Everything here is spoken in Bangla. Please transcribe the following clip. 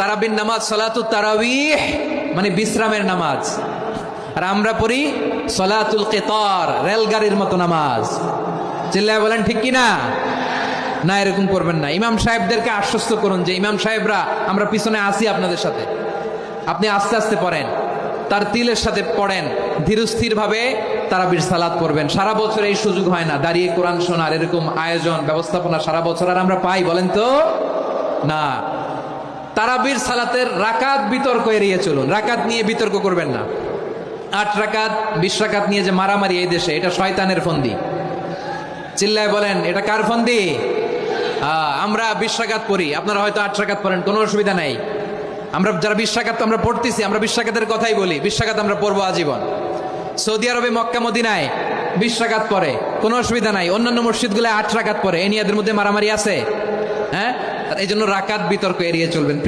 তারাবির নামাজ সালাতুত তারাবিহ মানে বিশ্রামের নামাজ, আর আমরা পড়ি সালাতুল কিতার রেলগাড়ির মতো নামাজ। চিল্লায় বলেন ঠিক কি না? না, এরকম করবেন না। ইমাম সাহেবদেরকে আশ্বস্ত করুন যে ইমাম সাহেবরা আমরা পিছনে আসি আপনাদের সাথে, আপনি আস্তে আস্তে পড়েন, তার তিলের সাথে পড়েন, ধীরস্থির ভাবে তারাবির সালাত পড়বেন। সারা বছর এই সুযোগ হয় না, দাঁড়িয়ে কোরআন শোনার এরকম আয়োজন ব্যবস্থাপনা সারা বছর আর আমরা পাই বলেন তো না। তারাবির সালাতের রাকাত বিতর্ক এড়িয়ে চলুন, রাকাত নিয়ে বিতর্ক করবেন না। 8 রাকাত 20 রাকাত নিয়ে যে মারামারি এই দেশে, এটা শয়তানের ফন্দি। চিল্লায় বলেন এটা কার ফন্দি? আমরা 20 রাকাত পড়ি, আপনারা হয়তো 8 রাকাত পড়েন, কোনো অসুবিধা নাই। আমরা যারা 20 রাকাত আমরা পড়তেছি, আমরা 20 রাকাতের কথাই বলি, 20 রাকাত আমরা পড়বো আজীবন। সৌদি আরবে মক্কা মদিনায় 20 রাকাত পড়ে, কোনো অসুবিধা নাই। অন্যান্য মসজিদগুলো 8 রাকাত পড়ে, এই নিয়ে এদের মধ্যে মারামারি আছে? হ্যাঁ, এই জন্য রাকাত বিতর্ক এড়িয়ে চলবেন।